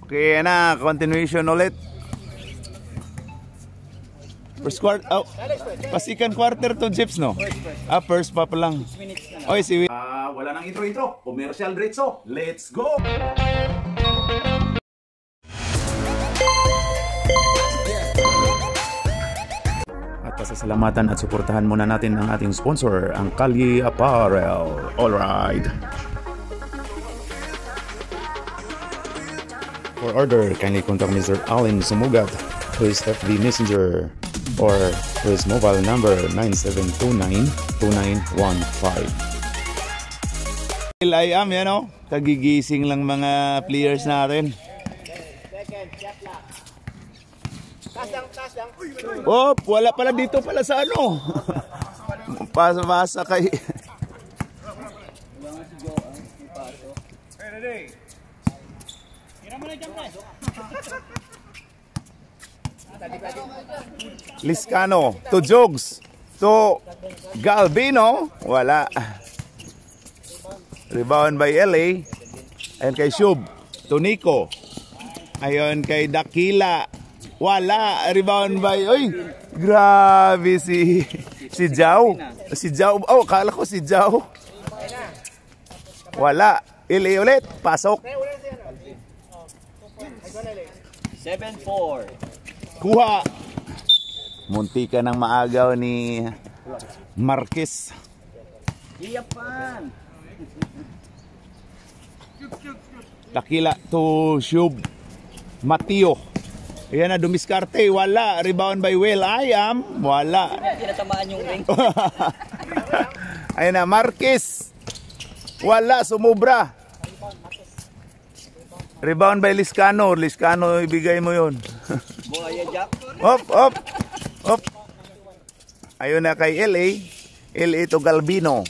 Okay na, continuation ulit. First quarter, oh, pa-second quarter to Jeeps, no? First pa lang. Oy, si wala nang intro. Commercial diretso. Let's go! At pasasalamatan at suportahan muna natin ang ating sponsor, ang Kalye Apparel. Alright. For order, kindly contact Mr. Allen Sumugat to his FB Messenger or to his mobile number 9729-2915. I am, yan o. Kagigising lang mga players natin. Oh, wala pala dito pala sa ano. Pasa-pasa kay... Liscano to Jogs to Galbino, wala. Rebound by LA. Ayun kay Shub to Nico. Ayun kay Dakila, wala. Rebound by, oy, grabe si Jao. Si Jao, oh, kala ko si Jao. Wala. LA ulit, pasok. 7-4. Kuha. Munti ka ng maagaw ni Marquez. Iyapan. Dakila to Shub. Mateo. Ayan na, dumiskarte. Wala. Rebound by Will. Ayam. Wala. Tinatamaan yung ring. Ayan na, Marquez. Wala. Sumubra. Rebound by Liscano. Liscano, ibigay mo yun. Buhaya Jack. Hop, hop. Hop. Ayun na kay LA. LA to Galbino.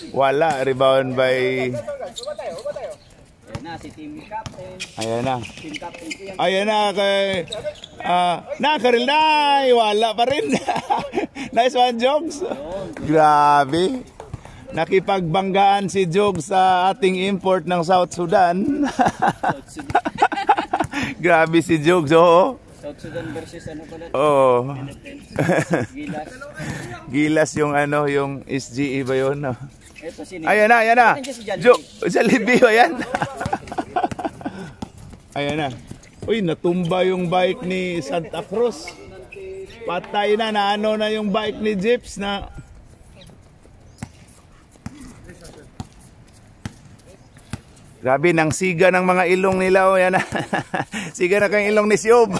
Wala. Rebound by... Ayan na, si team captain. Ayan na. Team captain ko yan. Ayan na kay... Nakaril na. Wala pa rin. Nice one, Jogs. Grabe. Nakipagbanggaan si Jogs sa ating import ng South Sudan. Grabe si Jogs, oo. South Sudan versus ano pala? Oo. Gilas. Gilas yung ano, yung SGE ba yun? Ito, sino? Ayan na, ayan na. Jollibee, ayan. Ayan na. Uy, natumba yung bike ni Santa Cruz. Patay na, naano na yung bike ni Jeeps na... Grabe, nang siga ng mga ilong nila. O, yan na. Siga na kang ilong ni Siob.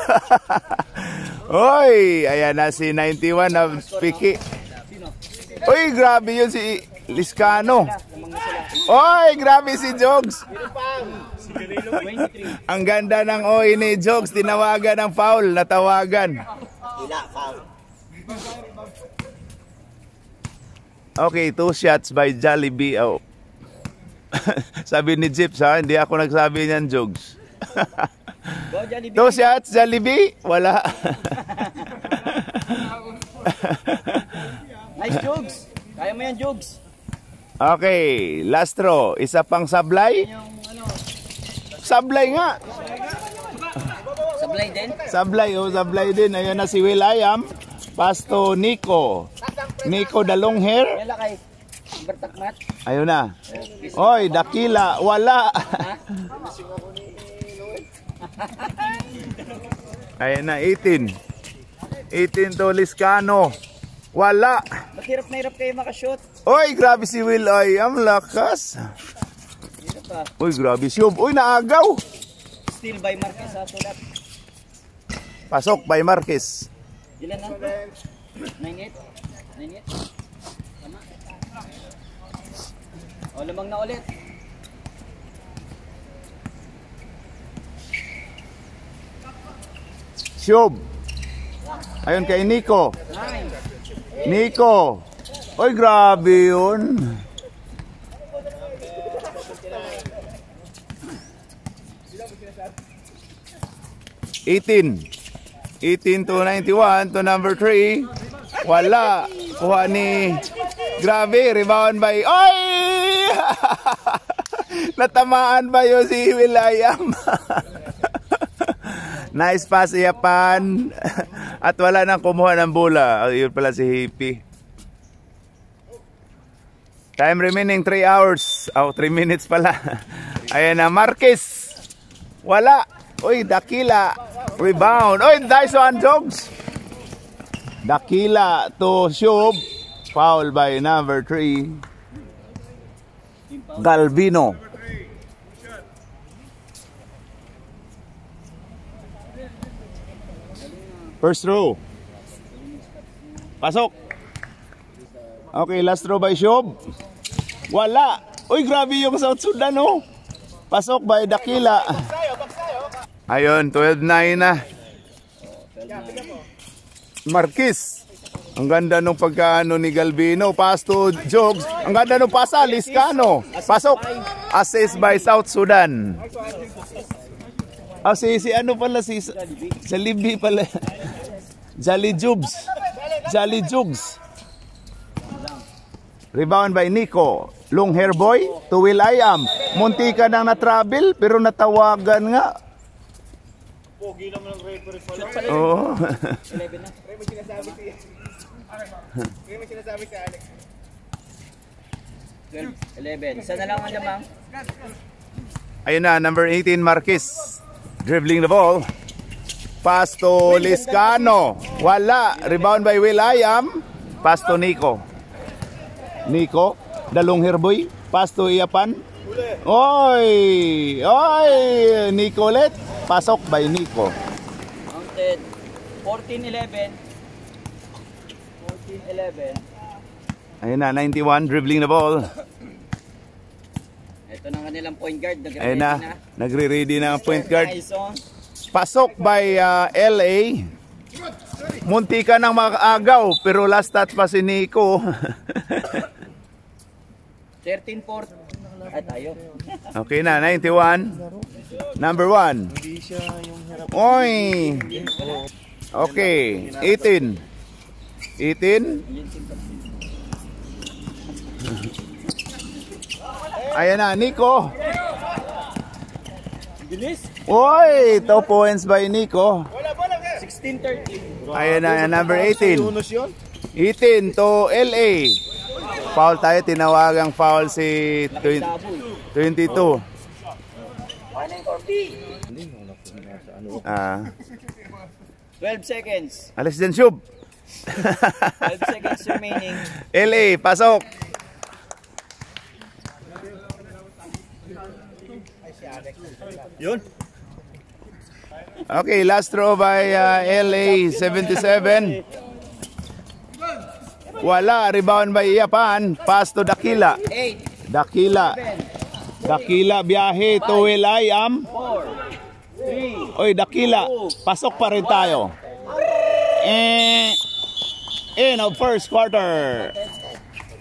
Oy, ayan na si 91 na Piki. Uy, grabe yun si Liscano. Oy, grabe si Jogs. Ang ganda ng oy ni Jogs. Tinawagan ng foul. Natawagan. Okay, 2 shots by Jollibee. Oh. Sabi ni Jeeps, ha? Hindi ako nagsabi niyan, Jogs. 2 shots, Jollibee? Wala. Nice, Jogs. Kaya mo yan, Jogs. Okay, last throw. Isa pang sablay. Sablay nga. Sablay din? Sablay, oh, sablay din. Ayan na si Will Ayam. Pass to Nico. Nico, the long hair. Yan lang kay Bertakmat. Ayun na. Oy, Dakila, wala. Ayun na, 18. 18 to Liscano. Wala. Ba't hirap na hirap kayo makashoot? Oy, grabe si Will Ayam, lakas. Hirap pa. Uy, grabe si Siob. Uy, naagaw. Still by Marquez sa tulat. Pasok by Marquez. Ilan na? 9-8? 9-8? Tama? O, lamang na ulit. Siob. Ayun kay Nico. 9. Nico. Oy, grabe yun. $18 to 91 to number 3. Wala. Kuha ni... Grabe, rebound by... Oy! Natamaan ba yun si Will.i.am? Nice pass, Yapan. At wala nang kumuha ng bola. Yun pala si Hippie. Time remaining 3 hours. 3 minutes pala. Ayan na, Marquez. Wala. Uy, Dakila. Rebound. Uy, nice one, Jogs. Dakila to Shub. Foul by number 3. Galvino. First row. Pasok. Okay, last row by Shub. Wala. Uy, grabe yung South Sudan, oh. Pasok by Dakila. Ayun, 12-9 na. Marquez. Ang ganda nung pagkaano ni Galvino. Pass to Jogs. Ang ganda nung pasa, Liscano. Pasok. Assist by South Sudan. Si ano pala, sa Libby pala. Jolly Jubs. Jolly Jugs. Rebound by Nico. Long hair boy to Will.i.am. Munti ka nang na-travel pero natawagan nga. Pogi naman ang referee pala. Oo. 11 na. May sinasabi si Alex. 12, 11. Isa na lang ang lamang. Ayun na, number 18 Marquez. Dribbling the ball. Pass to Liscano. Wala. Rebound by Will.i.am. Pass to Nico. Nico. Dalong herboy. Pass to Yapan. Oy! Oy! Nicolet. Pasok by Nico. Counted. 14-11. 14-11. Ayun na, 91. Dribbling the ball. Ito na kanilang point guard. Ayun na. Nagre-ready na ang point guard. Nice, oh. Pasok by LA. Munti ka nang makagaw pero last touch pa si Nico. 13-4. Ay, tayo. Okay na, 91. Number 1. Oy. Okay, 18. 18. Ayan na, Nico. Oy, 2 points by Nico. 16-13. Ayan na, number 18. 18 to LA. Foul tayo, tinawagang foul si 22. 12 seconds. Alas din, Shub. 12 seconds remaining. LA, pasok. Yun. Okay, last throw by LA, 77. Wala, rebound by Yapan. Pass to Dakila. 8, Dakila. Dakila, biyahe to Will.i.am. 4, 3. Oy, Dakila. Pasok pa rin tayo. In of first quarter.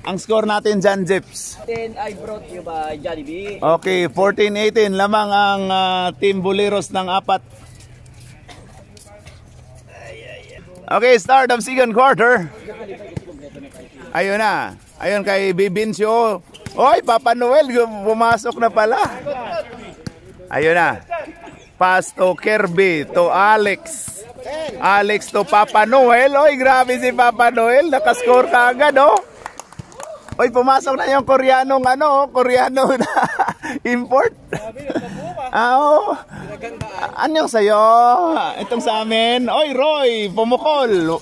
Ang score natin dyan, Jeps. 10 I brought you by Jollibee. Okay, 14-18. Lamang ang Team Boleros ng 4. Okay, start of second quarter. Ayun na. Ayun kay Bibincio. Oy, Papa Noel, pumasok na pala. Ayun na. Pass to Kirby, to Alex. Alex to Papa Noel. Oy, grabe si Papa Noel. Nakascore ka agad, oh. Oy, pumasok na yung Koreanong Koreano na import. Oo. Anyong sa'yo? Itong sa amin. Oy, Roy, pumukol.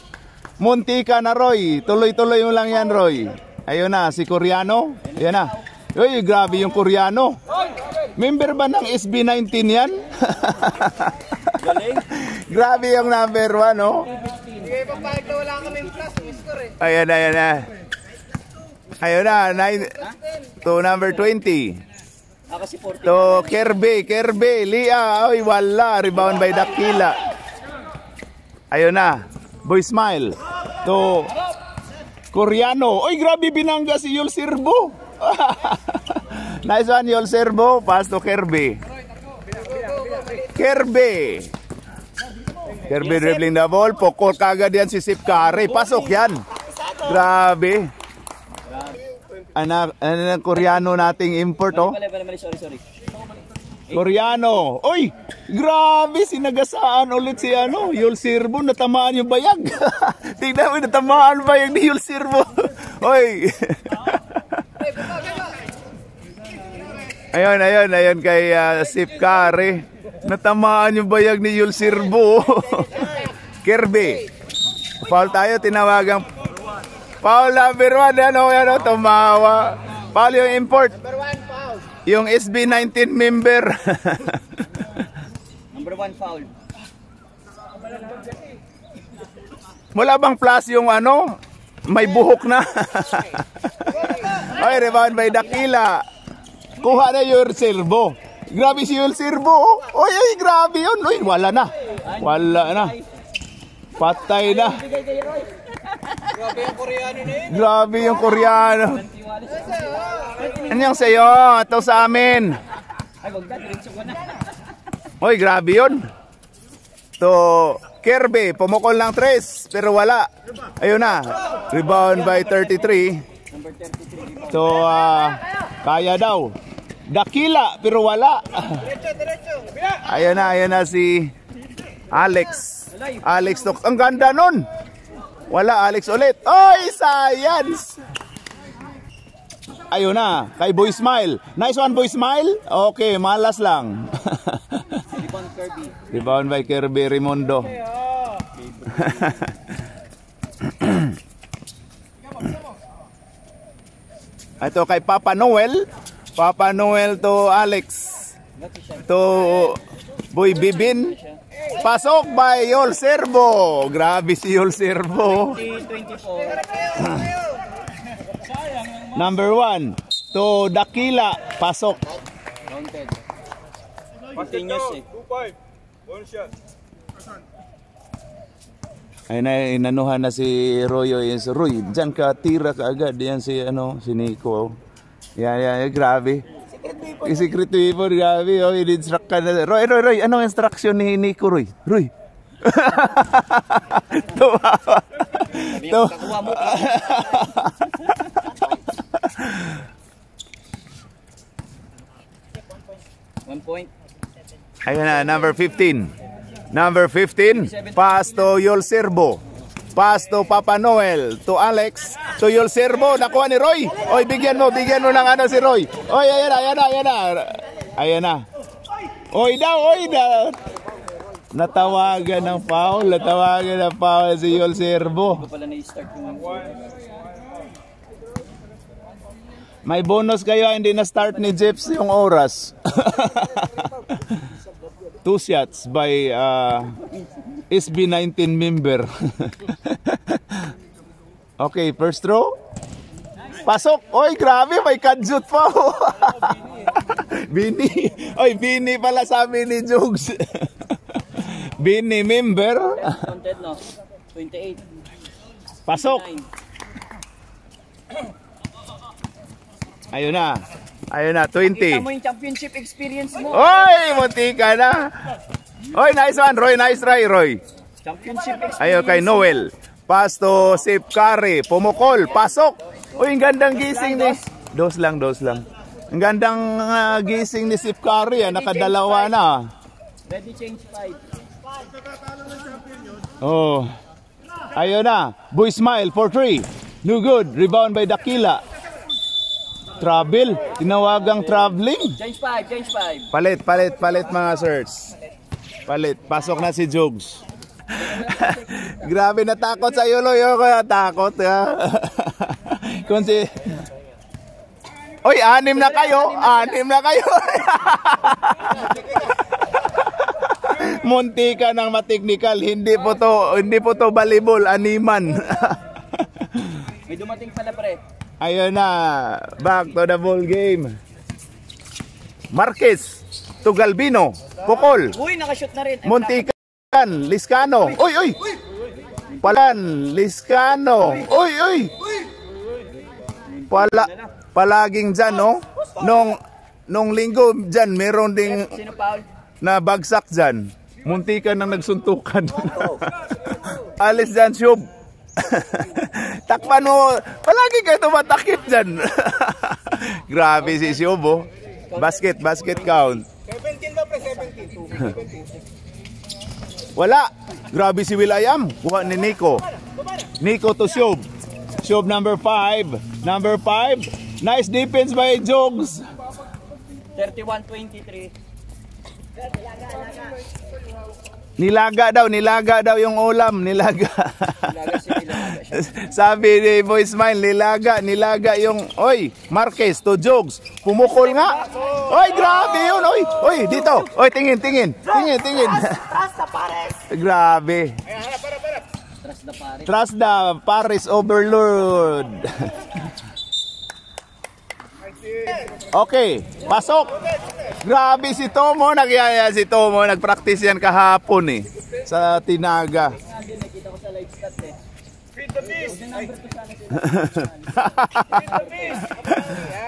Munti ka na, Roy. Tuloy-tuloy mo lang yan, Roy. Ayun na, si Koreano. Ayun na. Uy, grabe yung Koreano. Member ba ng SB19 yan? Grabe yung number 1, no? Ayan na, ayan na. Ayun na, to number 20. To Kirby, Lia. Ay, wala. Rebound by Dakila. Ayun na. Boy Smile. To Koreano. Ay, grabe binangga si Yul Sirbo. Nice one, Yul Sirbo. Pass to Kirby. Kirby dribbling the ball. Pokol kagad yan si Sip Curry. Pasok yan. Grabe. Koreano nating import, oh. Mali, sorry. Koreano. Oy, grabe, sinagasaan ulit si Yul Sirbo, natamaan yung bayag. Tingnan mo, natamaan bayag ni Yul Sirbo. Oy. Ayun kay Sip Kare. Natamaan yung bayag ni Yul Sirbo. Kirby. Foul tayo, tinawagang foul number 1, tumawa. Foul yung import. Yung SB19 member. Number 1 foul. Wala bang plus yung may buhok na. Oy, rebound by Dakila. Kuha na Yul Sirbo. Grabe si Yul Sirbo. Oy, grabe yun. Oy, wala na. Patay na. Grabe yung Koreano na yun. Grabe yung Koreano. Anyang sa'yo, ito sa amin. Ay, wag na, diretso ko na. Oy, grabe yun. To Kirby, pumukol ng 3, pero wala. Ayun na, rebound by 33. Number 33. So, kaya daw. Dakila, pero wala. Ayun na si Alex. Alex, ang ganda nun. Wala, Alex ulit. Oy, science! Ayun na, kay Boy Smile. Nice one, Boy Smile. Okay, malas lang. Rebound Kirby. Rebound by Kirby Raimundo. Ito kay Papa Noel. Papa Noel to Alex. To Boy Bibin. Pasok by Yul Sirbo. Grabe si Yul Sirbo. 24. Number 1 to Dakila. Pasok. Counted. Continuous eh. 2-5. One shot. Ay na, inanuhan na si Royo. Roy, dyan ka, tira ka agad. Yan si Nico. Yan, grabe. Secret weapon, grabe. Oh, in-instruct ka na. Roy, anong instruction ni Nico, Roy? Tumawa. Kakuha mo ka. One point. Ayun na, number 15. Number 15, pass to Yul Sirbo. Pass to Papa Noel. To Alex. To Yul Sirbo. Nakuha ni Roy. Oy, bigyan mo ng si Roy. Oy, ayan na. Oy daw. Natawagan ng foul. Si Yul Sirbo. Ito pala na-start yung May bonus kayo, hindi na start ni Jeps yung oras. 2 shots by SB19 member. Okay, first throw. Pasok. Oy, grabe, may kadyut pa. Bini. Oy, Bini pala sabi ni Jugs. Bini member. Counted no. 28. Pasok. 9. Ayun na, 20. Kita mo yung championship experience mo. Oy, munti ka na. Oy, nice one, Roy. Nice try, Roy. Championship experience. Ayun kay Noel. Pass to Sip Kare. Pumukol. Pasok. Uy, ang gandang gising ni... Dos lang. Ang gandang gising ni Sip Kare. Nakadalawa na. Ready change 5. Oh. Ayun na. Boy Smile for 3. No good. Rebound by Dakila. Travel. Tinawagang traveling. Change 5. Palit mga search. Palit. Pasok na si Jugs. Grabe, natakot sa iyo, Loy. Takot, ha? Kung si... Oy, 6 na kayo. Munti ka ng mateknikal. Hindi po to volleyball, animan. May dumating pala, pre. Ayun na. Back to the ball game. Marquez to Galvino. Pukol. Uy, nakashoot na rin. Muntikan. Liscano. Uy. Palan. Liscano. Uy. Palaging dyan, no? Nung linggo dyan, meron ding Sino foul? na bagsak dyan. Muntikan nang nagsuntukan. Alis dyan, Shub. Takpan mo. Palagi kayo tumatakip dyan. Grabe si Shubo. Basket count. 17 ba, pre? 17. Wala. Grabe si Will.i.am. Kuha ni Nico. Nico to Shub. Shub number 5. Number 5. Nice defense by Jogs. 31-23. Nilaga daw yung ulam, nilaga. Sabi ni Boy Smile, nilaga yung, oy, Marquez to Jogs. Pumukol nga. Oy, grabe yun, oy, dito. Oy, tingin. Grabe. Trust the Paris Overlord. Okay, pasok. Grabe si Tomo, nagpractice yan kahapon eh sa Tinaga. Feed the beast.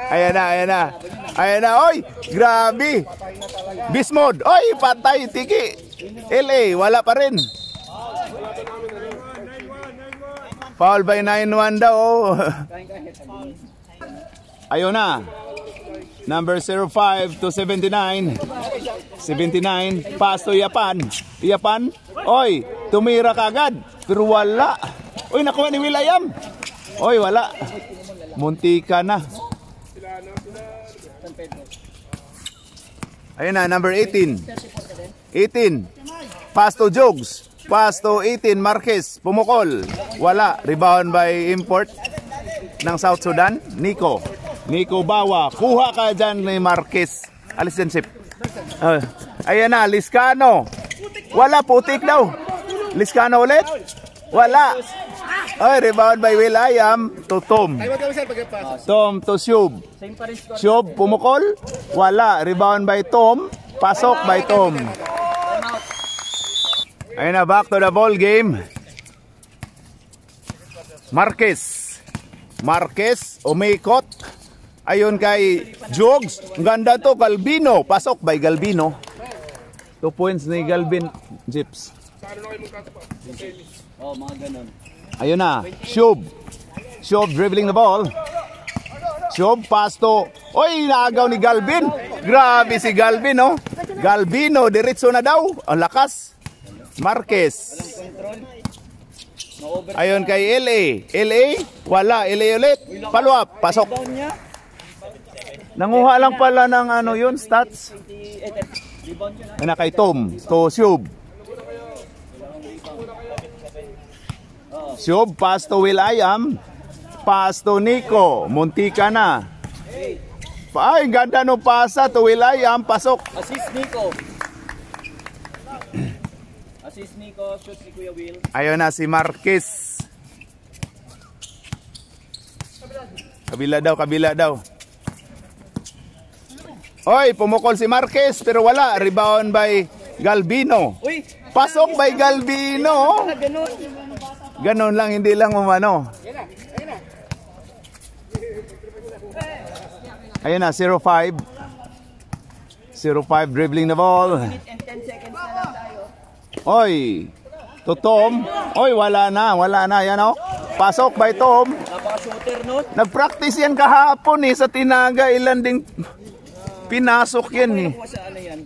Ayan na, oy, grabe. Beast mode, oy, patay, tiki. LA, wala pa rin. Foul by 9-1 daw. Oh. Ayun na. Number 05 to 79. 79. Pass to Yapan. Oy, tumira kagad. Pero wala. Oy, nakuha ni Will.i.am. Oy, wala. Muntika na. Ayun na, number 18. 18. Pass to Jogs. Pass to 18. Marquez. Pumukol. Wala. Rebound by import ng South Sudan. Nico Bawa. Kuha ka dyan ni Marquez. Alis dyan, Sip. Ayan na, Liscano. Wala, putik daw. Liscano ulit. Wala. Ay, rebound by Will.i.am to Tom. Tom to Shub. Shub, pumukol. Wala, rebound by Tom. Pasok by Tom. Ayan na, back to the ball game. Marquez, umikot. Ayun kay Jogs. Ang ganda to, Galbino. Pasok by Galbino. 2 points ni Galvin Jips. Oh, mga ganun. Ayun na, Shub dribbling the ball. Shub, pass to. Oy, naagaw ni Galvin. Grabe si Galvin, oh. Galbino, diretso na daw. Ang lakas. Marquez. Ayun kay LA, wala. LA ulit. Follow up, pasok. Nanguha lang pala ng ano yun, stats. Ayun na kay Tom, to Shub. Shub, pass to Will.i.am. Pass to Nico. Muntika na. Ay, ganda no pasa to Will.i.am. Pasok. Assist Nico, shoot ni Kuya Will. Ayun na si Marquez. Kabila daw. Oy, pumukol si Marquez pero wala. Rebound by Galbino. Uy, Pasok by Galbino. ganun. Ganon lang, hindi lang umano. Ayun na, 05. 05 dribbling the ball. And 10 seconds na lang tayo. Oy, to Tom. Oy, wala na. Yan o. Pasok by Tom. Napaka-shooter nun. Nag-practice yan kahapon sa Tinaga. Ilan ding pinasok yan eh. Sa ano yan?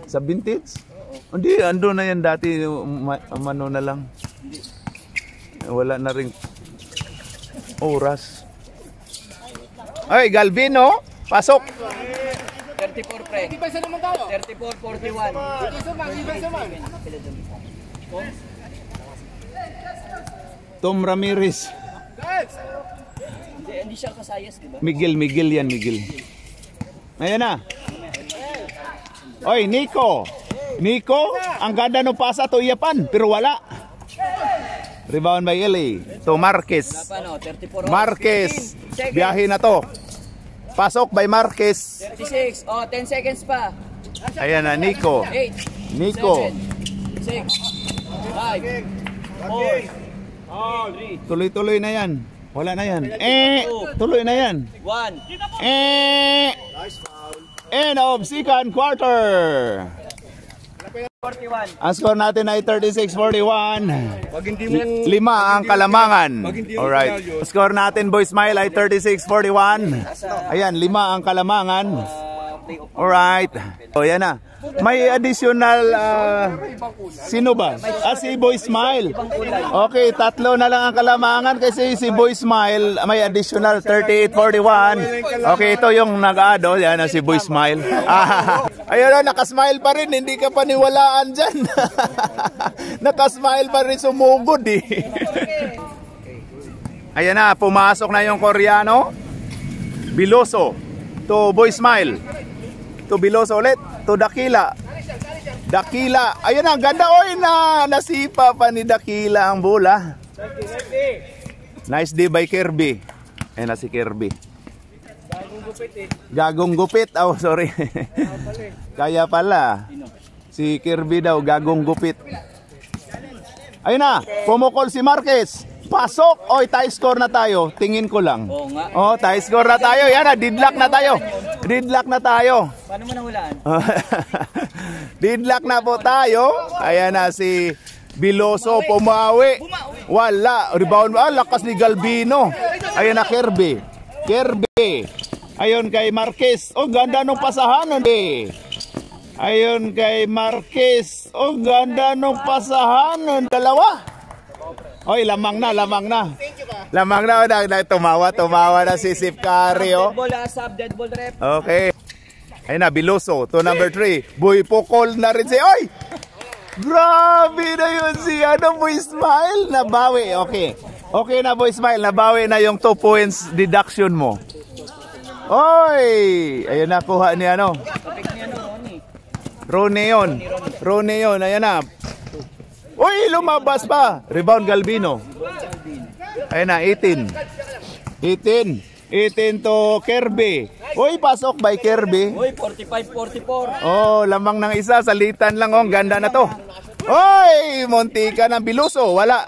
Sa vintage? Hindi, ando na yan dati. Mano na lang. Wala na ring oras. Ay, Galvino. Pasok. 34 pre. 34-41. Tom Ramirez. Hindi siya kasayas, di ba? Miguel yan, Miguel. Ayan na. Oy, Nico, ang ganda ng pasa to Yapan, pero wala. Rebound by LA. To Marquez. Marquez. Biyahe na to. Pasok by Marquez. 36. Oh, 10 seconds pa. Ayan na, Nico. 8. Nico. 7, 6. 5. 4. 3. Tuloy-tuloy na yan. Wala na yan. Tuloy na yan. 1. End of second quarter. 41. Ang score natin ay 36-41. Pag hindi mo... Lima ang Kalamangan. hindi Alright. Score natin, Boy Smile, ay 36-41. Ayan, 5 ang Kalamangan. Alright. O, yan na. May additional, sino ba? Si Boy Smile. Okay, 3 na lang ang Kalamangan kasi si Boy Smile may additional 38-41. Okay, ito yung nag-add. Yan na si Boy Smile. Ayun na, nakasmile pa rin. Hindi ka paniwalaan dyan. Nakasmile pa rin, sumugod eh. Ayan na, pumasok na yung Koreano. Biloso to Boy Smile. To Biloso ulit. To Dakila. Dakila. Ayun na, ganda. Oy, nasipa pa ni Dakila ang bola. Nice day by Kirby. Ayan na si Kirby. Gagong gupit. Oh, sorry. Kaya pala. Si Kirby daw, gagong gupit. Ayun na, pumukol si Marquez. Pasok! Oy, tie score na tayo. Tingin ko lang. Oo nga. Oh, tie score na tayo. Yan na, deadlock na tayo. Deadlock na tayo. Paano mo nahulaan? Deadlock na po tayo. Ayan na si Biloso, pumawi. Wala. Rebound. Lakas ni Galvino. Ayan na Kirby. Kirby. Ayun kay Marquez. Oh, ganda nung pasahan. Ayun kay Marquez. Oh, ganda nung pasahan. Dalawa. Oy, lamang na. Lamang na. Tumawa na si Sip Curry, oh. Dead ball, asap, dead ball rep. Okay. Ayun na, Biloso to number 3. Boy Pukol na rin si... Oy! Grabe na yun si Boy Smile. Nabawi, okay. Okay na, Boy Smile. Nabawi na yung 2 points deduction mo. Oy! Ayun na, kuha ni Ronnie yun. Ayan na. Uy, lumabas pa. Rebound Galvino. Ayun na, 18 to Kirby. Uy, pasok by Kirby. Uy, 45-44. Oh, lamang ng isa. Salitan lang. Oh, ganda na to. Uy, muntika ng Biloso. Wala.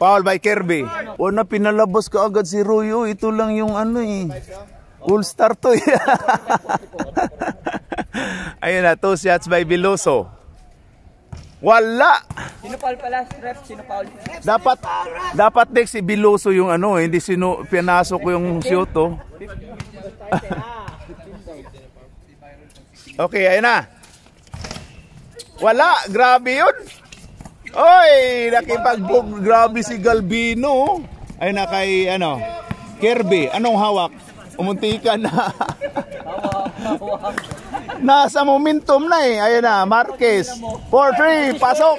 Foul by Kirby. O na, pinalabas ka agad si Royo. Ito lang yung All-star to. Ayun na, 2 shots by Biloso. Wala. Sino foul pala? Ref, sino foul? Dapat next si Biloso yung hindi pinasok yung shoot, oh. Okay, ayun na. Wala, grabe yun. Oy, nakipag-book, grabe si Galvino. Ayun na kay Kirby. Anong hawak? Umuntikan na. Nasa momentum na eh. Ayun na, Marquez. 4-3, pasok.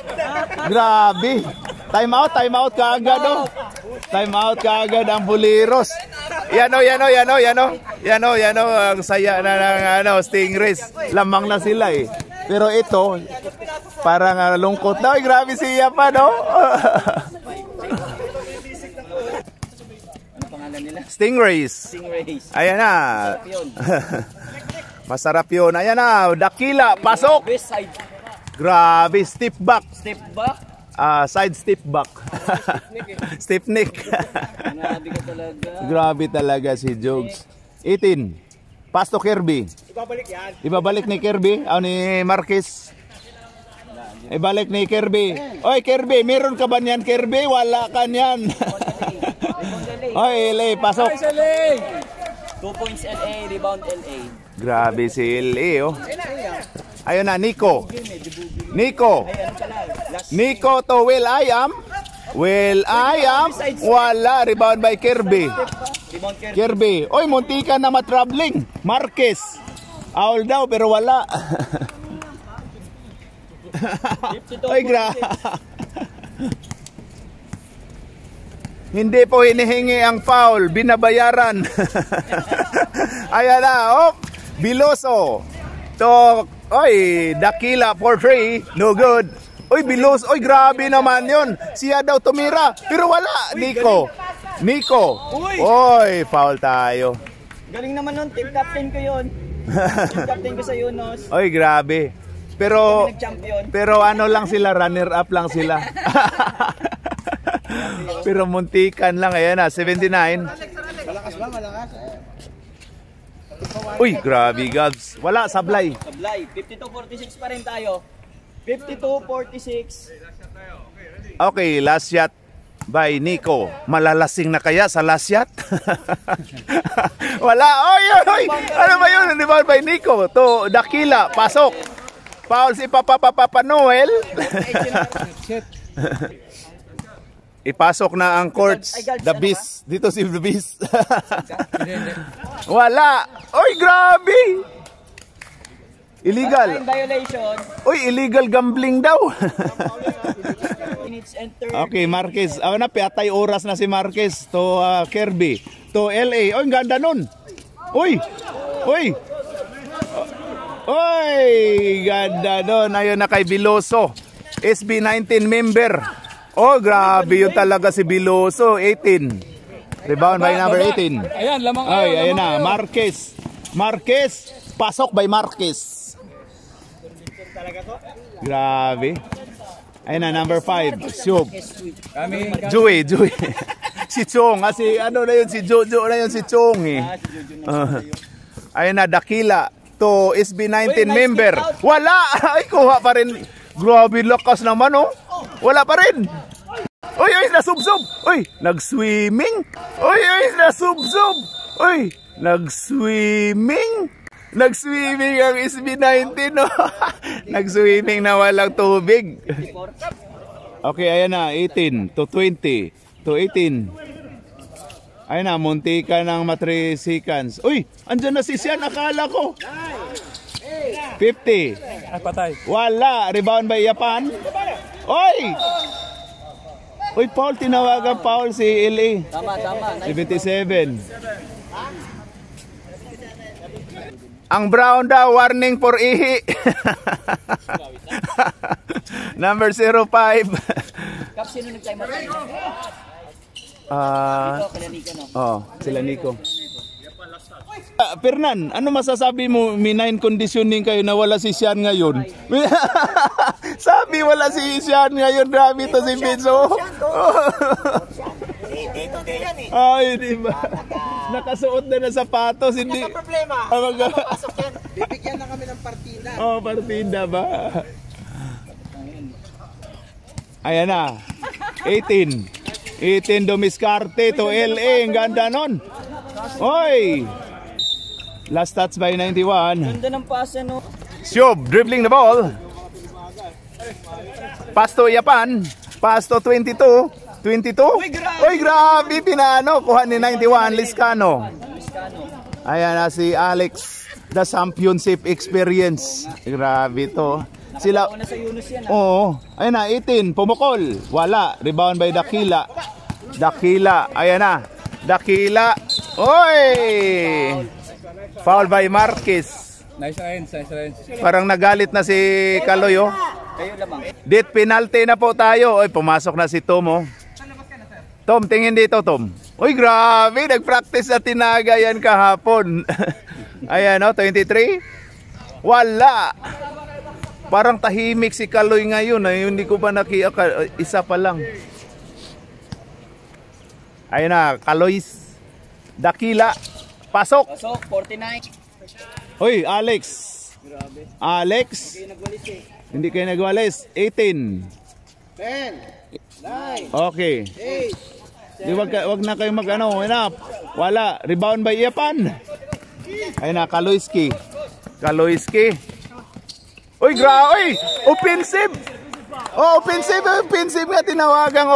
Grabe. Time out kaagad, oh. Time out kaagad ang Buliros. Yan o. Ang saya na ng Stingrays. Lamang na sila eh. Pero ito, parang lungkot na. Ay, grabe siya pa, no? Ano pangalan nila? Stingrays. Ayan na. Masarap yun. Ayan na, Dakila, pasok. West side. Grabe, step back. Step back. Side step back. Step neck. Grabe ka talaga. Grabe talaga si Jogs. 18. Pass to Kirby. Ibabalik yan. Ibabalik ni Kirby. Ni Marquez. Ibalik ni Kirby. Oy, Kirby, meron ka ba niyan, Kirby? Wala ka niyan. Oy, LA, pasok. 2 points LA, rebound LA. Grabe si LA, oh. Ayun na, Nico to Will I Am. Wala, rebound by Kirby. Kirby. Oy, muntika na matraveling. Marquez. Foul daw pero wala. Oy, hindi po hinihingi ang foul, binabayaran. Ayan na, oh, Biloso. To, oy, Dakila for 3, no good. Oy, Biloso, oy, grabe naman yun. Siya daw tumira, pero wala. Nico. Oy, foul tayo. Galing naman nun, team captain ko yun. Team captain ko sa Yunus. Oy, grabe. Pero lang sila, runner up lang sila. Pero muntikan lang. Ayan na, 79. Malakas. Uy, grabe Gabs. Wala, sablay. Sablay. 52-46 pa rin tayo. 52-46. Okay, last shot by Nico. Malalasing na kaya sa last shot? Wala. Oy, oy. Ano ba yun? Rebound by Nico. To Dakila, pasok. Foul si Papa Noel. Ipasok na ang courts. The Beast. Dito si The Beast. Wala. Oy, grabe. Illegal. Violation. Uy, illegal gambling daw. Minutes and 30. Okay, Marquez. Ako na, piatay oras na si Marquez to Kirby. To LA. Oy, ang ganda nun. Uy. Uy. Uy, ganda nun. Ayun na kay Biloso. SB19 member. Oh, grabe yun talaga si Biloso. 18. Rebound by number 18. Ayan, lamang. Ay, ayun na. Marquez. Marquez. Pasok by Marquez. Grabe. Ayun na, number 5. Shub. Joey. Si Chong. Si ano na yun, si Jojo na yun, si Chong eh. Ayun na, Dakila. To SB19 member. Wala! Ay, kuha pa rin. Grabe, lakas naman oh. Wala pa rin. Uy, nasubsob. Uy, nag-swimming. Uy, nasubsob. Uy, nag-swimming. Nag-swimming ang SB19 no. Nag-swimming na walang tubig. Okay, ayan na, 18 to 20 to 18. Ayan na, muntika ng 3 seconds. Uy, andyan na si Sian, akala ko. 50. Patay. Wala, rebound by Japan. Uy! Uy, Paul, tinawagan Paul si LA. Tama. 77. Ang brown daw, warning for ihi. Number 05. Kap, sino nag-time out? Sila Nico. Fernan, ano masasabi mo? May 9 conditioning kayo na wala si Sian ngayon. Sabi wala si Sian ngayon. Grabe to si Pizzo. Dito din yan eh. Ay, di ba? Nakasuot na sapatos. Hindi. Hindi ka problema. Pasok yan. Bibigyan na kami ng partida. Oh, partida ba? Ayan na. 18 Domiscarte to LA. Ang ganda nun. Oy! Last touch by 91. Ganda ng pasa no. Shub dribbling the ball. Pass to Japan. Pass to 22. Uy, grabe. Pinano. Kuha ni 91. Liscano. Ayan na si Alex. The championship experience. Grabe to. Sila. Oo. Ayan na. 18. Pumukol. Wala. Rebound by Dakila. Ayan na. Dakila. Oy! Foul by Marquez. Nice hands. Parang nagalit na si Kaloy oh. Kayo lamang. Dit penalty na po tayo. Oy, pumasok na si Tom oh. Tom, tingin dito Tom. Uy, grabe. Nag-practice na tinaga yan kahapon. Ayan oh, 23. Wala. Parang tahimik si Kaloy ngayon. Hindi ko pa nakita. Isa pa lang. Ayun na, Kaloy. Dakila. Pasok. 49. Hoy, Alex. Grabe. Alex. Hindi kayo nagwalis. 18. 10. 9. Okay. 8. Di wag na kayo mag-ano. Wala. Rebound by Japan. Ayun na, Kaloyski. Uy, Uy, offensive. Oh, offensive nga. Tinawagang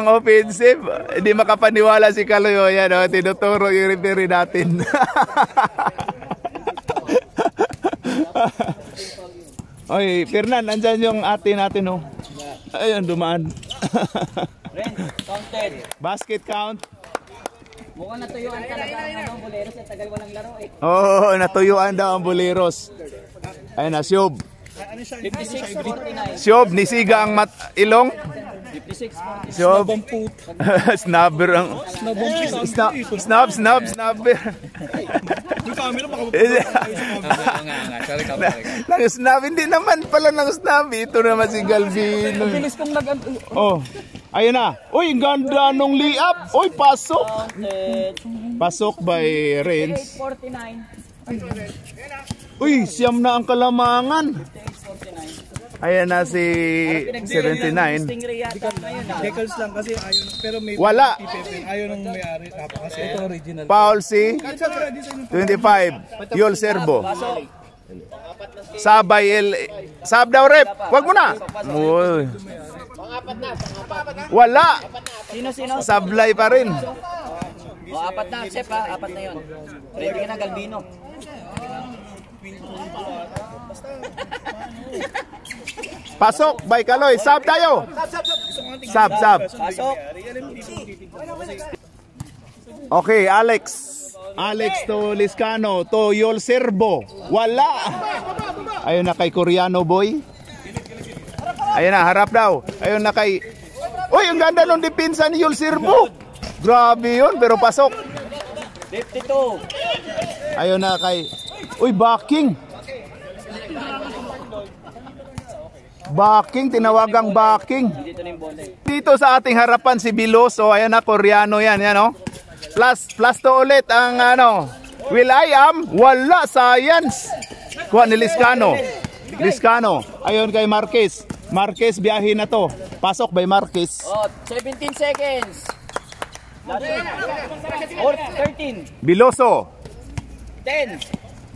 offensive. Hindi makapaniwala si Kaloy. Yan, oh, tinuturo yung referee natin. Oy, Fernan, andyan yung ate natin, oh. Ayun, dumaan. Counted. Basket count. Mukhang natuyuan talaga ang Boleros sa tagal walang laro eh. Oo, natuyuan daw ang Boleros. Ayun na, Shub. 56-49. Shub, nisiga ang ilong. 56-49. Shub. Snubber ang... Snubber. Nang-snub, hindi naman pala nang-snub. Ito naman si Galvino. Bilis kong Oh, ayun na. Uy, ganda nung layup. Uy, pasok. Counted. Pasok by Renz. 48-49. Uy, siyam na ang kalamangan. 48-49. Ayan na si 79. Stingray yata ngayon. Decals lang kasi ayaw, pero may Wala. ayaw nang may-ari. Kasi ito original. Paul C. 25. Yul Serbo. Pasok. Sabay L. Sab daw rep. Wag mo na. Uy. Wala. Sino? Sablay pa rin. O, apat na. Sep ha, apat na yun. Ready ka na, Galvino. Pasok, by Kaloy. Sab tayo. Sab. Pasok. Okay, Alex. Alex to Liscano to Yul Serbo. Wala. Ayun na kay Koreano boy. Ayun na, harap daw. Ayun na kay... Uy, ang ganda ng depensa ni Yul Serbo. Grabe yun, pero pasok. 52. Ayun na kay... Uy, backing. Backing, tinawagang backing. Dito na yung bola. Dito sa ating harapan si Biloso. Ayan na, Koreano yan. Yan o. Plus to ulit ang ano. Will I am? Wala, science. Kuha ni Liscano. Liscano. Ayun kay Marquez. Marquez, biyahe na to. Pasok by Marquez. Oh, 17 seconds. Or 13. Biloso. 10.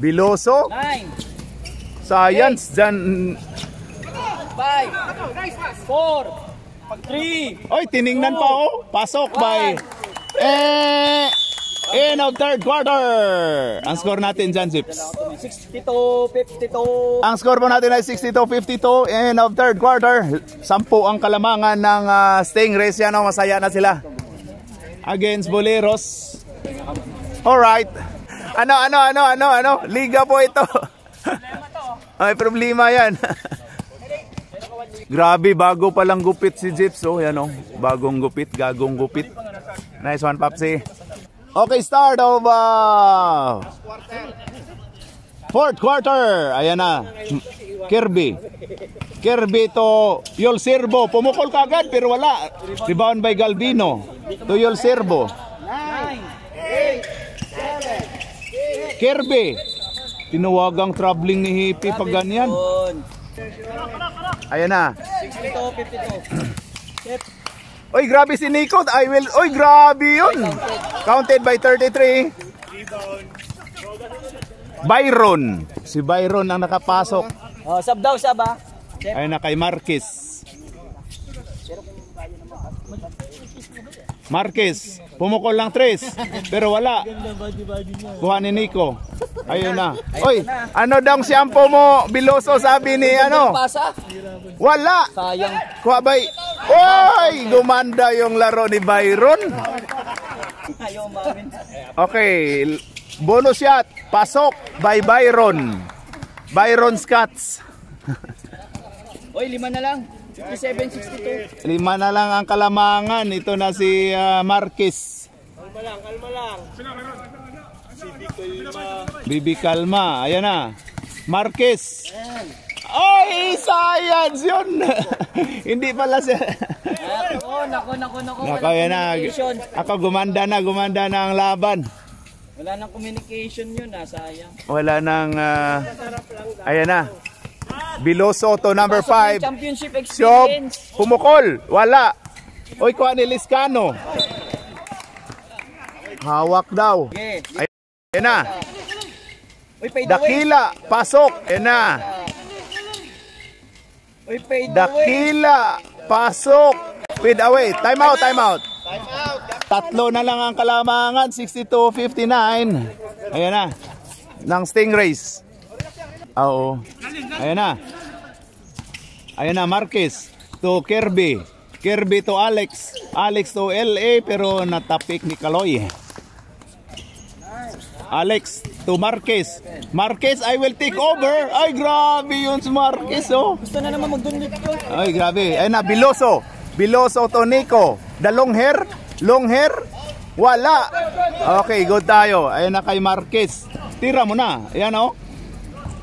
Biloso. 9. Science. Dyan. 5. 4. 3. Oy, tiningnan pa oh. Pasok by... End of third quarter. Ang score natin dyan, Zips. 62-52. Ang score po natin ay 62-52. End of third quarter. 10 ang kalamangan ng Stingrays. Yan o, masaya na sila. Against Boleros. Alright. Ano? Liga po ito. May problema yan. Grabe, bago palang gupit si Zips. Oh, yan o. Bagong gupit, gagong gupit. Nice one, Papsi. Okay, start of fourth quarter. Ayan na. Kirby to Yul Serbo. Pumukol kagad pero wala. Rebound by Galvino to Yul Serbo. 9. 8. 7. Kirby. Tinawagang troubling ni Hippie pag ganyan. Ayan na. 62-52. Oy, grabe si Nico. Oy, grabe yun. Counted by 33. Byron. Si Byron ang nakapasok. Oh, sab daw, sab ha. Ayun na kay Marquez. Marquez. Pumukol lang 3. Pero wala. Kuha ni Nico. Ayun na. Oy, ano daw shampoo mo, Biloso, sabi ni ano? Pasa. Wala. Sayang. Kuha bay. Oy, gumanda yung laro ni Byron. Ayaw mamin. Okay, bonus shot. Pasok by Byron. Byron Scotts. Oy, 5 na lang. 57-62. 5 na lang ang kalamangan. Ito na si Marquez. Kalma lang. Bibi Kalma. Ayan na. Marquez. Oy, science yun. Hindi pala siya. Nako. Nako, yan na. Ako gumanda na ang laban. Wala nang communication yun, sayang. Wala nang, ayan na. Biloso to number 5. Championship Shop, experience. pumukol. Wala. Oy, kuha ni Liscano. Hawak daw. Okay. Ayan na. Uy, fade away. Dakila, pasok. Ayan na. Uy, fade away. Dakila, pasok. Fade away. Time out. Tatlo na lang ang kalamangan. 62-59. Ayan na. Ng Stingrays. Oo. Ayan na, Marquez to Kirby. Kirby to Alex. Alex to LA pero natapik ni Kaloy. Alex to Marquez. Marquez, I will take over. Ay, grabe yun si Marquez, oh. Gusto na naman mag-donate yun. Ay, grabe. Ayan na, Biloso. Biloso to Nico. The long hair. Wala. Okay, good tayo. Ayan na kay Marquez. Tira mo na. Ayan, oh.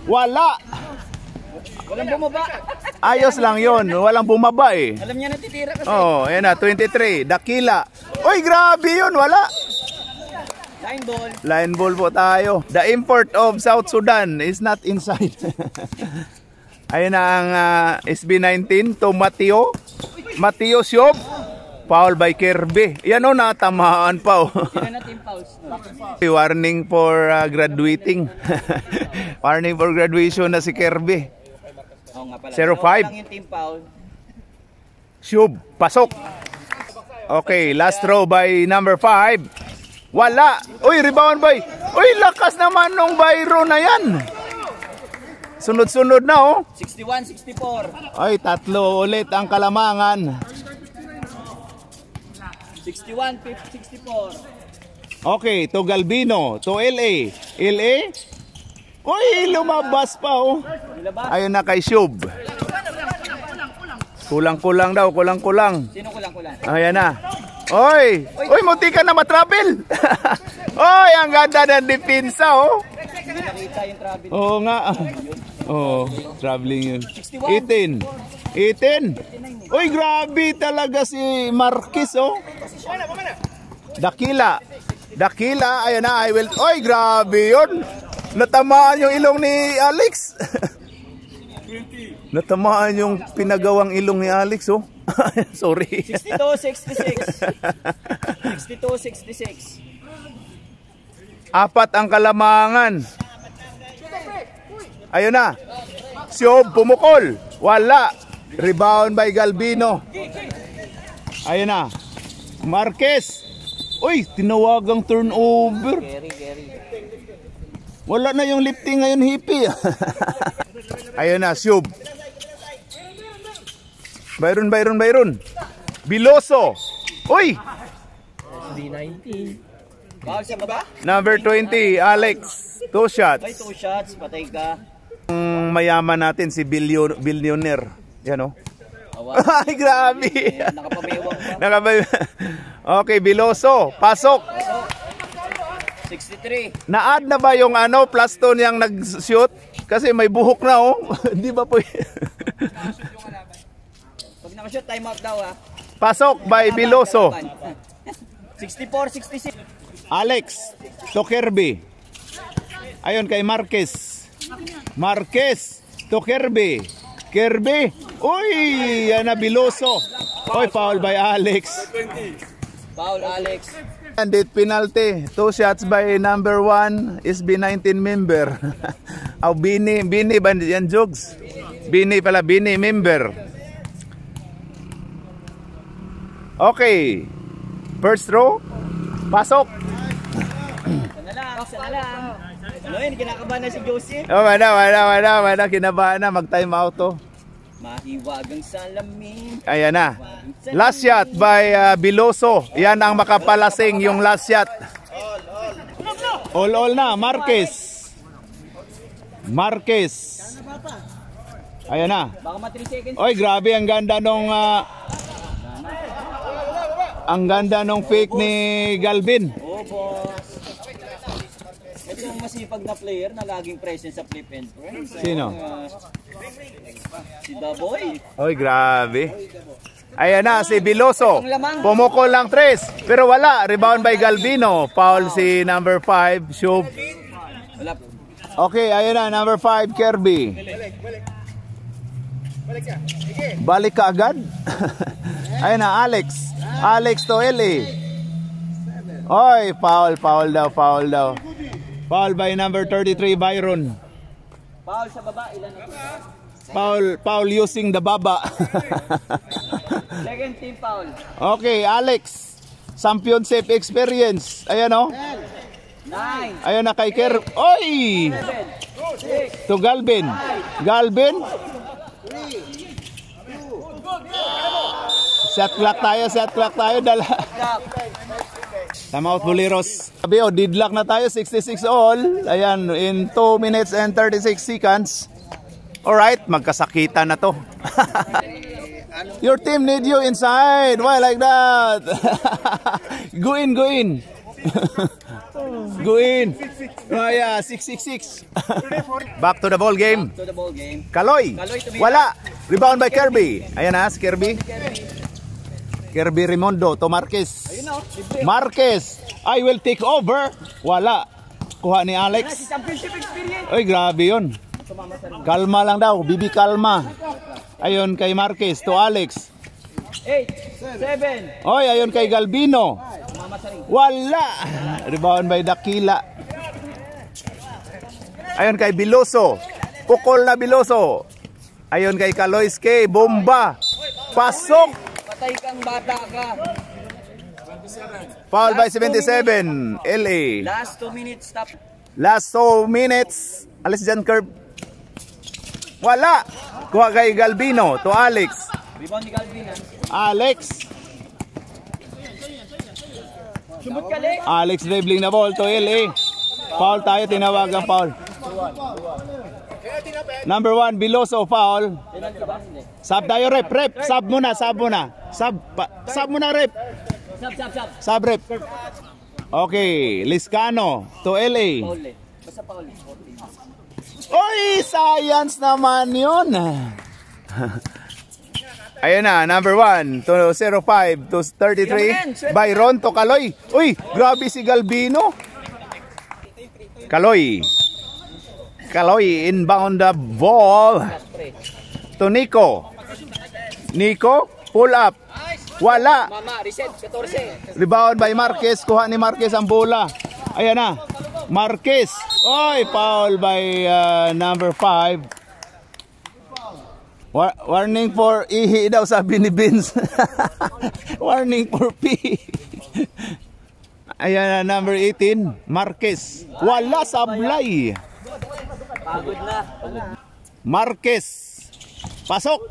Wala. Walang bumaba. Ayos lang yon, walang bumaba eh. Alam niya natitira kasi. Oh, ayan na, 23. Dakila. Uy, grabe yun, wala. Line ball. Line ball po tayo. The import of South Sudan is not inside. Ayun na ang SB19 to Mateo. Mateo Siob. Foul by Kirby. Yan o, natamaan pa o. Yan na team fouls. Warning for graduating. Warning for graduation na si Kirby. Oo nga pala. 0-5. Lang yung team foul. Siob, pasok. Okay, last throw by number 5. Wala. Uy, rebound by. Uy, lakas naman nung Byro na yan. Sunod-sunod na oh. 61-64. Ay, tatlo ulit ang Kalamangan. 61-64. Okay, to Galbino, to LA. LA? Uy, lumabas pa oh. Ayun na kay Siob. Kulang-kulang daw, kulang-kulang. Sino kulang-kulang? Ayan na. Oy! Uy, munti ka na matravel. Oy, ang ganda ng depensa oh. Hindi nakita yung travel. Oo nga. Oo, traveling yun. 18. 18. Uy, grabe talaga si Marquez oh. Dakila. Dakila, ayan na, I will. Uy, grabe yun. Natamaan yung ilong ni Alex. Natamaan yung pinagawang ilong ni Alex oh. Sorry. 62-66. 62-66. Apat ang Kalamangan. Ayun na. Siob pumukol. Wala. Rebound by Galbino. Ayun na. Marquez. Uy, tinawagang turnover. Gary. Wala na yung lifting ngayon, hippie. Ayun na, Siob. Byron. Biloso. Uy! D19. Foul sa baba? Number 20, Alex. 2 shots. Ay, 2 shots. Patay ka. Ang mayaman natin si billionaire. Yan oh. Awa. Ay, grabe. Nakapabaywang pa. Okay, Biloso. Pasok. 63. Na-add na ba yung plus 2 niyang nag-shoot? Kasi may buhok na oh. Di ba po? Pag nakashoot, time out daw ha. Pasok by Biloso. 64-66. Alex to Kirby. Ayun kay Marquez. Marquez to Kirby. Kirby. Uy, yan na Biloso. Uy, foul by Alex. Foul, Alex. And it penalty. 2 shots by number 1 SB19 member. Oh, Bini ba yan, Jogs? Bini member. Okay. First row. Pasok. Sana lang. Ano yun, kinakabahan na si Josie. Oh, wala. Kinabahan na. Mag-time out to. Mahiwagang salamin. Ayan na. Last shot by Biloso. Yan ang makapalasing yung last shot. All na. Marquez. Ayan na. Baka ma 3 seconds. Oy, grabe ang ganda nung fake ni Galvin. Oh, boss. Ito yung masipag na player na laging present sa flip and press. Sino? Si Daboy. Oy, grabe. Ayan na, si Biloso. Pumukol lang 3. Pero wala. Rebound by Galvino. Foul si number 5, Siob. Wala. Okay, ayan na, number 5, Kirby. Balik ka agad? Ayan na, Alex. Alex to LA. Oy, foul daw. Foul by number 33, Byron. Foul sa baba, ilan na? Foul using the baba. Second team foul. Okay, Alex. Championship experience. Ayan o. 9. Ayan na kay Kirby. Oy! 7. 6. To Galvin. Set clock tayo. Timeout, Buliros. Sabi deadlock na tayo, 66 all. Ayan, in 2 minutes and 36 seconds. Alright, magkasakitan na to. Your team need you inside. Why like that? Go in. Go in. Oh yeah, 666. Back to the ball game. Kaloy. Wala. Rebound by Kirby. Ayan na, si Kirby. Kirby Rimondo to Marquez. Marquez I will take over. Wala. Kuha ni Alex. Championship experience. Oy, grabe yun. Kalma lang daw. Bibi kalma. Ayun kay Marquez to Alex. 8, 7. Oy, ayun kay Galbino. Wala. Rebound by Dakila. Ayun kay Biloso. Pukol na Biloso. Ayun kay Kaloiske. Bomba. Pasok. Patay kang bata ka. Foul by 77. LA. Last 2 minutes stop. Last 2 minutes. Alis dyan, curve. Wala. Kuha kay Galbino to Alex. Rebound ni Galvin. Alex. Sumot ka, Lex. Alex dribbling na ball to LA. Foul tayo. Tinawag ang foul. Number 1, Biloso, foul. Penalty ba? Hindi. Sub tayo, rep. Sub muna. Sub muna, rep. Sub. Sub, rep. Okay. Liscano to LA. Paul eh. Basta Paul. 14. Oy, science naman yun. Ayun na, number 1 to 05 to 33. Byron to Kaloy. Uy, grabe si Galbino. Kaloy inbound the ball to Nico. Pull up. Wala. Mama, reset. 14. Rebound by Marquez. Kuha ni Marquez ang bola. Ayan na. Marquez. Oy, foul by number 5. Warning for ihi daw sabi ni Vince. Warning for pee. Ayan na, number 18. Marquez. Wala, sablay. Pagod na. Marquez. Pasok.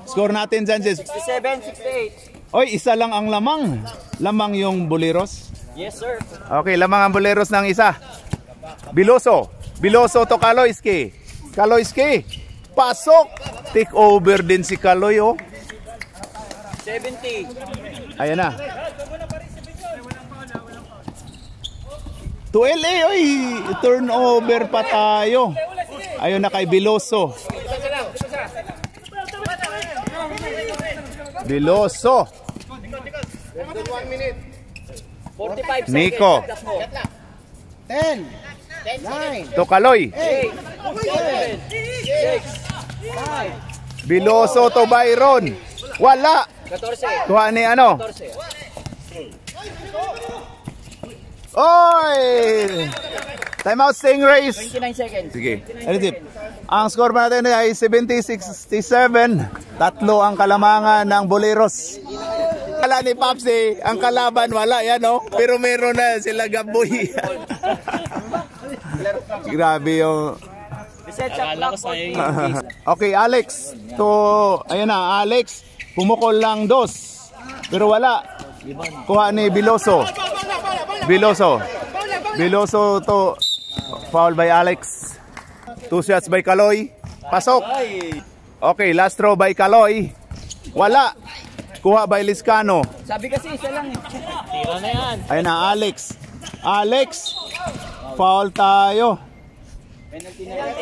Score natin dyan, Jess. 67, 68. Oy, isa lang ang lamang. Lamang yung Boleros. Yes, sir. Okay, lamang ang Boleros ng isa. Biloso to Kaloiske. Pasok. Take over din si Kaloy, oh. 70. Ayan na. To LA, oy. Turnover pa tayo. Ayun na kay Biloso. 45 Nico. seconds. 10, 9, To Kaloy. 8, 7, 6, 5, Biloso to Byron. Wala. 14. Kuha ni ano? 14. Oy! Time out, Stingrays. 29 seconds. Sige. Edit. Ang score pa natin ay 70-67. Tatlo ang kalamangan ng Boleros. Kala ni Papsi, ang kalaban wala yan, no? Pero meron na sila Gaboy. Grabe yung... Reset shot clock. Okay, Alex. Ayan na, Alex. Pumukol lang 2. Pero wala. Kuha ni Biloso. Biloso to foul by Alex. 2 shots by Kaloy. Pasok. Okay, last throw by Kaloy. Wala. Kuha by Liscano. Sabi kasi isa lang eh. Tira na yan. Ayun na, Alex. Foul tayo. Penalty na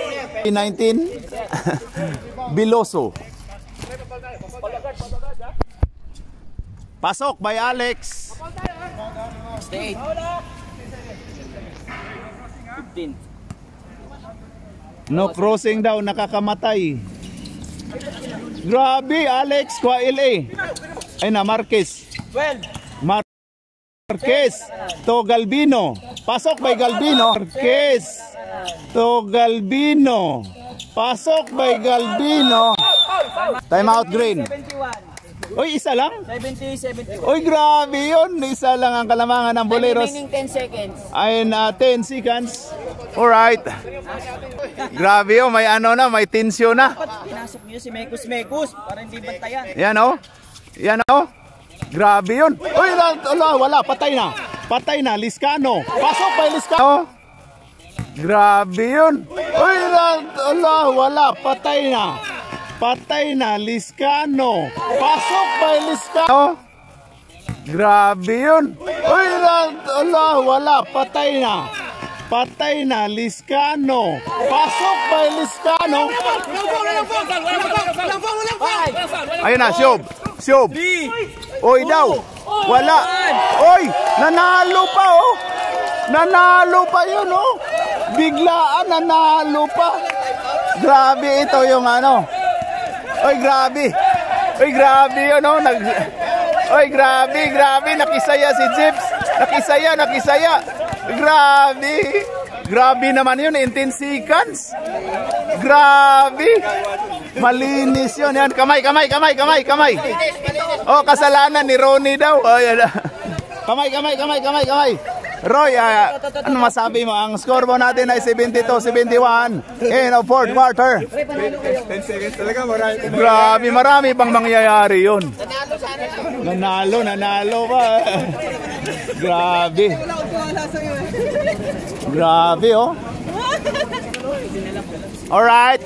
yan. 19. Biloso. Pasok by Alex. Stay. 15. No crossing daw, nakakamatay. Grabe, Alex, kuha LA. Ayun na, Marquez. 12. Marquez to Galbino. Pasok by Galbino. Marquez to Galbino. Pasok by Galbino. Time out, Green. 71. Oy, isa lang? 70, 71. Oy, grabe yun. Isa lang ang kalamangan ng Boleros. Remaining 10 seconds. Ayun, 10 seconds. Alright. Grabe yun, may ano na, may tensyon na. Pinasok niyo si Mekus para hindi bantayan. Yan o. Grabe yun. Uy, wala. Patay na. Liscano. Pasok by Liscano. Grabe yun. Uy, wala. Patay na. Liscano. Pasok by Liscano. Grabe yun. Uy, wala. Patay na. Liscano. Pasok by Liscano. Ayun na, Siob. Oy daw. Wala. Oy, nanalo pa oh. Nanalo pa yun oh. Biglaan nanalo pa. Grabe ito yung ano. Oy, grabe. Oy, grabe yun oh. Oy, grabe, grabe. Nakisaya si Jeps. Nakisaya. Grabe. Grabe naman yun, 10 seconds. Grabe. Malinis yun. Yan, kamay. Oh, kasalanan ni Ronnie daw. Oh, yan. Kamay. Roy, ano masabi mo? Ang scoreboard natin ay 72-71 in the fourth quarter. 10 seconds talaga, Grabe, marami bang mangyayari yun. Nanalo pa. Grabe. Grabe, oh. Alright.